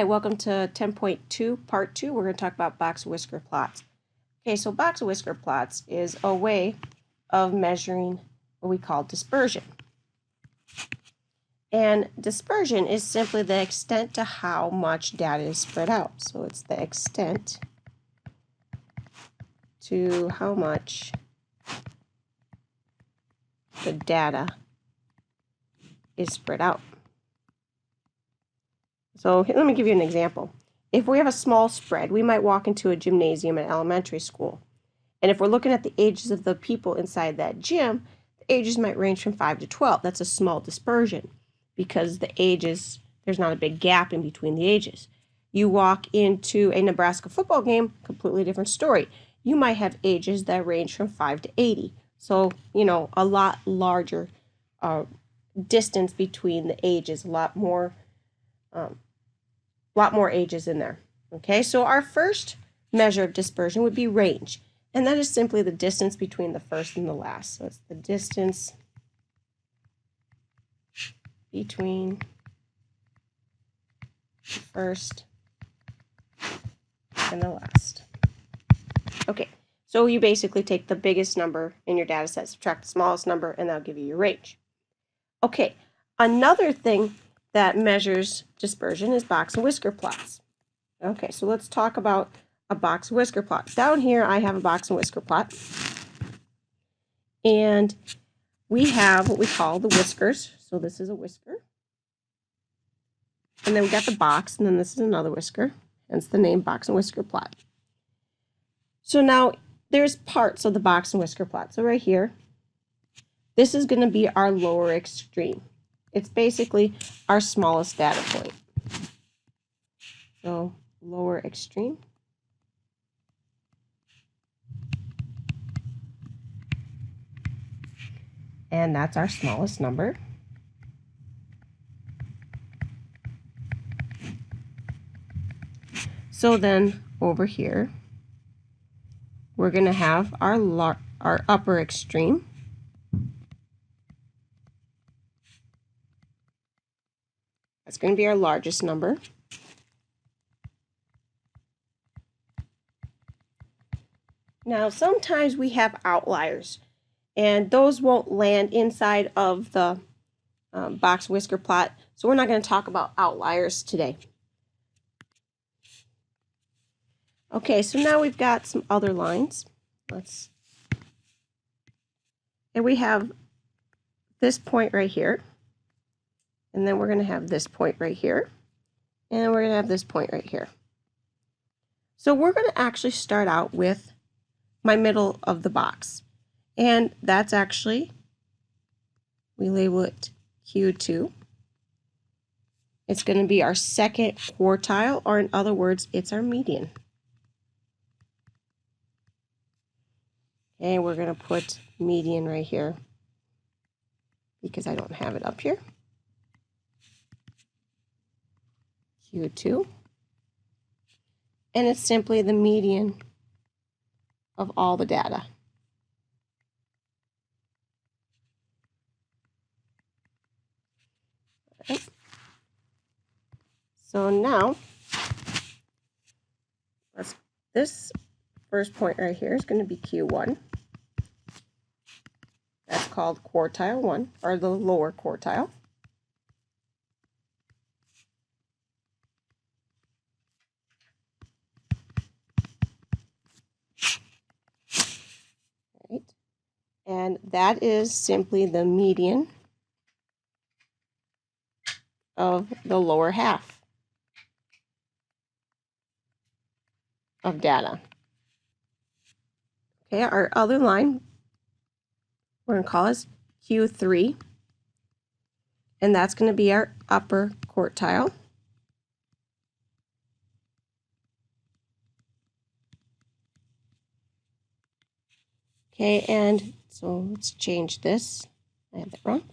Hi, welcome to 10.2, Part 2. We're going to talk about box whisker plots. Okay, so box whisker plots is a way of measuring what we call dispersion. And dispersion is simply the extent to how much data is spread out. So it's the extent to how much the data is spread out. So let me give you an example. If we have a small spread, we might walk into a gymnasium at elementary school. And if we're looking at the ages of the people inside that gym, the ages might range from 5 to 12. That's a small dispersion because the ages, there's not a big gap in between the ages. You walk into a Nebraska football game, completely different story. You might have ages that range from 5 to 80. So, a lot larger distance between the ages, a lot more ages in there. Okay, so our first measure of dispersion would be range. And that is simply the distance between the first and the last. So it's the distance between the first and the last. Okay, so you basically take the biggest number in your data set, subtract the smallest number, and that'll give you your range. Okay, another thing that measures dispersion is box and whisker plots. Okay, so let's talk about a box and whisker plot. Down here I have a box and whisker plot. And we have what we call the whiskers. So this is a whisker. And then we got the box, and then this is another whisker. Hence the name box and whisker plot. So now there's parts of the box and whisker plot. So right here, this is going to be our lower extreme. It's basically our smallest data point. So lower extreme. And that's our smallest number. So then over here, we're going to have our upper extreme. That's going to be our largest number. Now, sometimes we have outliers, and those won't land inside of the box whisker plot, so we're not going to talk about outliers today. Okay, so now we've got some other lines. And we have this point right here, and then we're going to have this point right here, and we're going to have this point right here. So we're going to actually start out with my middle of the box, and that's actually, we label it Q2. It's going to be our second quartile, or in other words, it's our median. And we're going to put median right here because I don't have it up here. Q2. And it's simply the median of all the data. Right. So now, this first point right here is going to be Q1. That's called quartile 1, or the lower quartile. Right. And that is simply the median of the lower half of data. Okay, our other line, we're going to call this Q3, and that's going to be our upper quartile. Okay, and so let's change this. I have that wrong.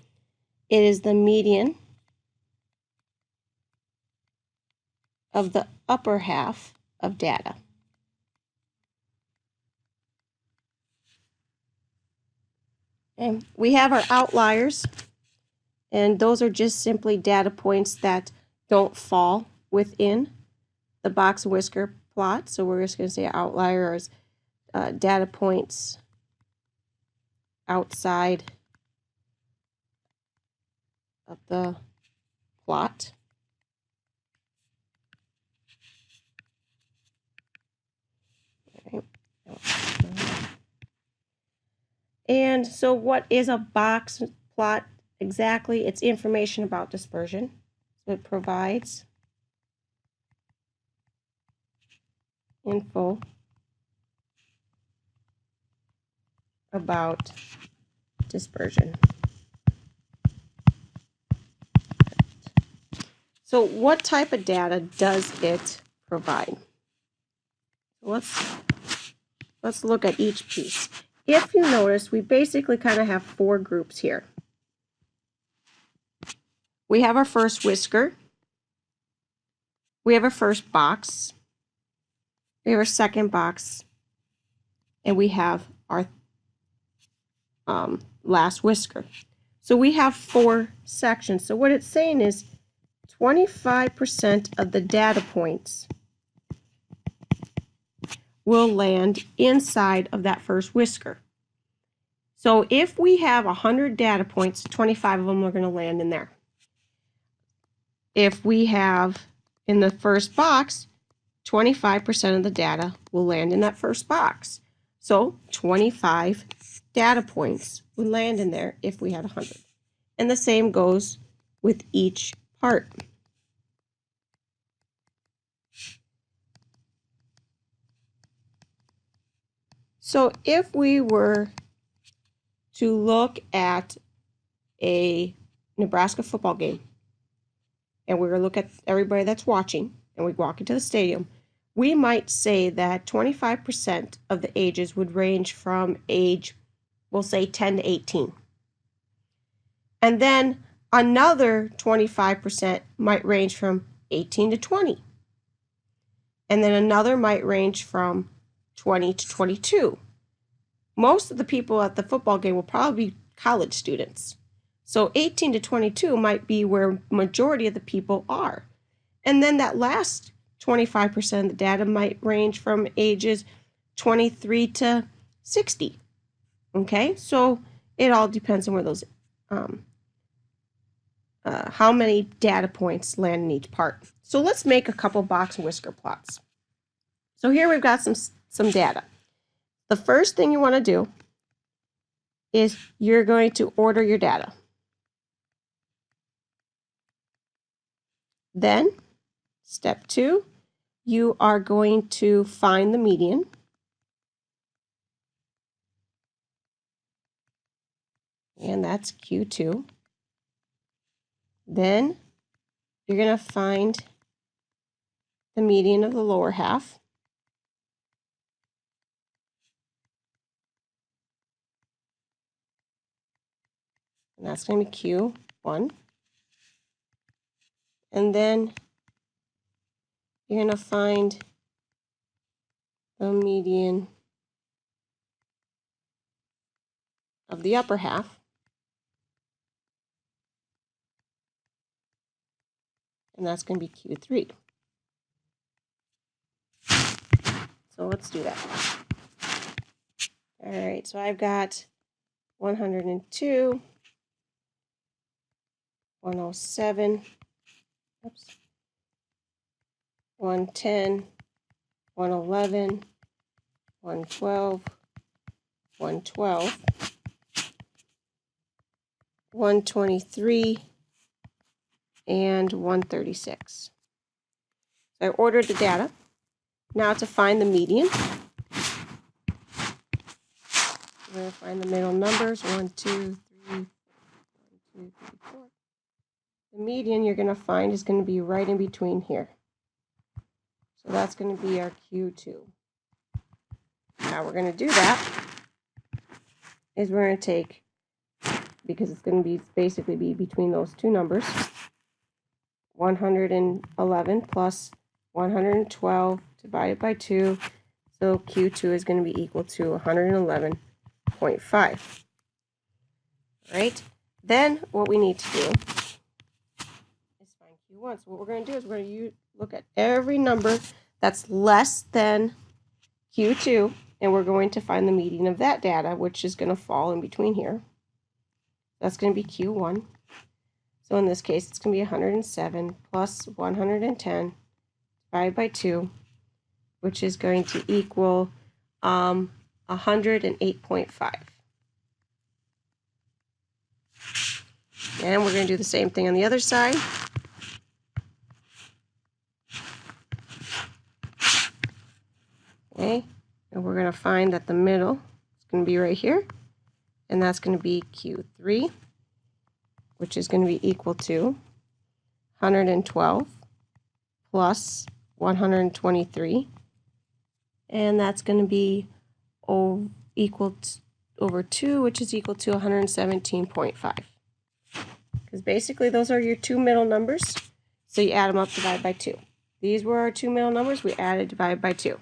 It is the median of the upper half of data. And we have our outliers, and those are just simply data points that don't fall within the box and whisker plot. So we're just going to say outlier is data points outside of the plot. Right. And so what is a box plot exactly? It's information about dispersion. So it provides info about dispersion. So what type of data does it provide? Let's look at each piece. If you notice, we basically kind of have 4 groups here. We have our first whisker. We have our first box. We have our second box. And we have our last whisker. So we have 4 sections. So what it's saying is 25% of the data points will land inside of that first whisker. So if we have 100 data points, 25 of them are going to land in there. If we have in the first box, 25% of the data will land in that first box. So 25 data points would land in there if we had 100. And the same goes with each part. So if we were to look at a Nebraska football game, and we were to look at everybody that's watching, and we walk into the stadium, we might say that 25% of the ages would range from age, we'll say 10 to 18. And then another 25% might range from 18 to 20. And then another might range from 20 to 22. Most of the people at the football game will probably be college students. So 18 to 22 might be where majority of the people are. And then that last 25% of the data might range from ages 23 to 60. Okay, so it all depends on where those, how many data points land in each part. So let's make a couple box and whisker plots. So here we've got some data. The first thing you want to do is you're going to order your data. Then, step 2, you are going to find the median. And that's Q2. Then, you're going to find the median of the lower half. And that's going to be Q1. And then you're going to find the median of the upper half. And that's going to be Q3. So let's do that. All right, so I've got 102, 107, 110, 111, 112, 112, 123, and 136. So I ordered the data. Now to find the median, we're going to find the middle numbers, 1, 2, 3, 1, 2, 3, 4. The median you're going to find is going to be right in between here. So that's going to be our Q2. Now we're going to do that is we're going to take, because it's going to be basically be between those two numbers, 111 plus 112 divided by 2. So Q2 is going to be equal to 111.5. Right? Then what we need to do is find Q1. So what we're going to do is we're going to look at every number that's less than Q2, and we're going to find the median of that data, which is going to fall in between here. That's going to be Q1. So in this case, it's going to be 107 plus 110 divided by 2, which is going to equal 108.5. And we're going to do the same thing on the other side. Okay, and we're going to find that the middle is going to be right here, and that's going to be Q3, which is going to be equal to 112 plus 123, and that's going to be equal to, over 2, which is equal to 117.5. Because basically those are your two middle numbers, so you add them up, divide by 2. These were our two middle numbers, we added, divided by 2.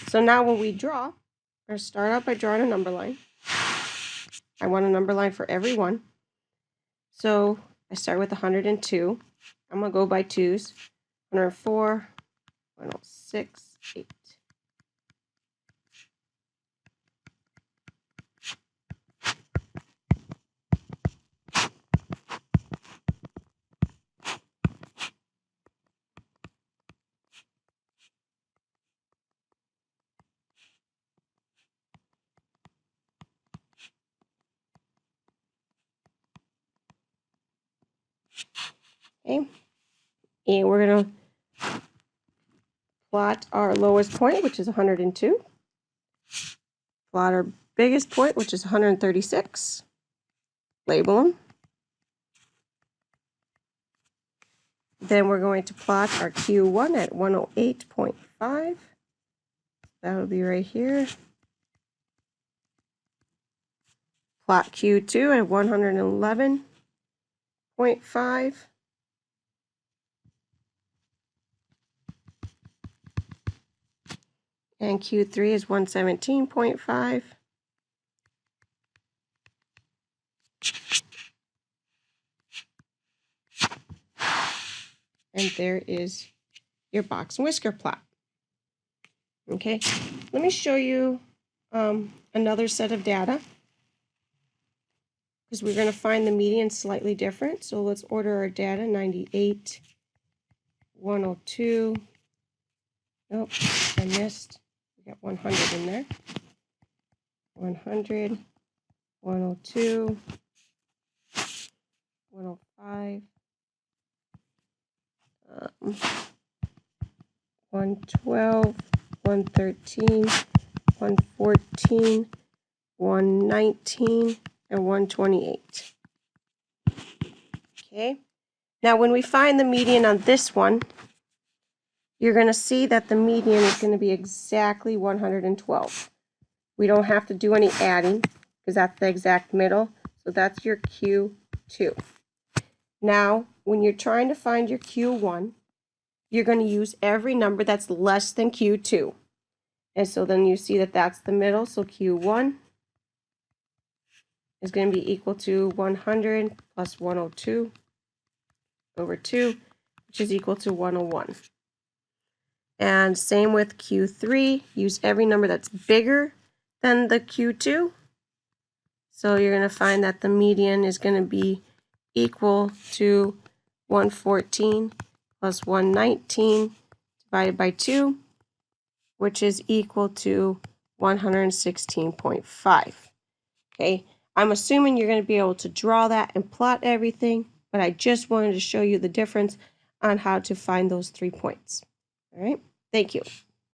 So now when we draw, we're going to start out by drawing a number line. I want a number line for every one. So I start with 102. I'm going to go by 2s. 104, 106, 8. Okay, and we're going to plot our lowest point, which is 102. Plot our biggest point, which is 136. Label them. Then we're going to plot our Q1 at 108.5. That would be right here. Plot Q2 at 111.5. And Q3 is 117.5. And there is your box and whisker plot. Okay, let me show you another set of data, because we're going to find the median slightly different. So let's order our data: 98, 102. Nope, I missed. We got 100 in there. 100, 102, 105, 112, 113, 114, 119, and 128. Okay, now when we find the median on this one, you're going to see that the median is going to be exactly 112. We don't have to do any adding because that's the exact middle. So that's your Q2. Now, when you're trying to find your Q1, you're going to use every number that's less than Q2. And so then you see that that's the middle. So Q1 is going to be equal to 100 plus 102 over 2, which is equal to 101. And same with Q3, use every number that's bigger than the Q2. So you're going to find that the median is going to be equal to 114 plus 119 divided by 2, which is equal to 116.5. Okay, I'm assuming you're going to be able to draw that and plot everything, but I just wanted to show you the difference on how to find those 3 points. All right, thank you.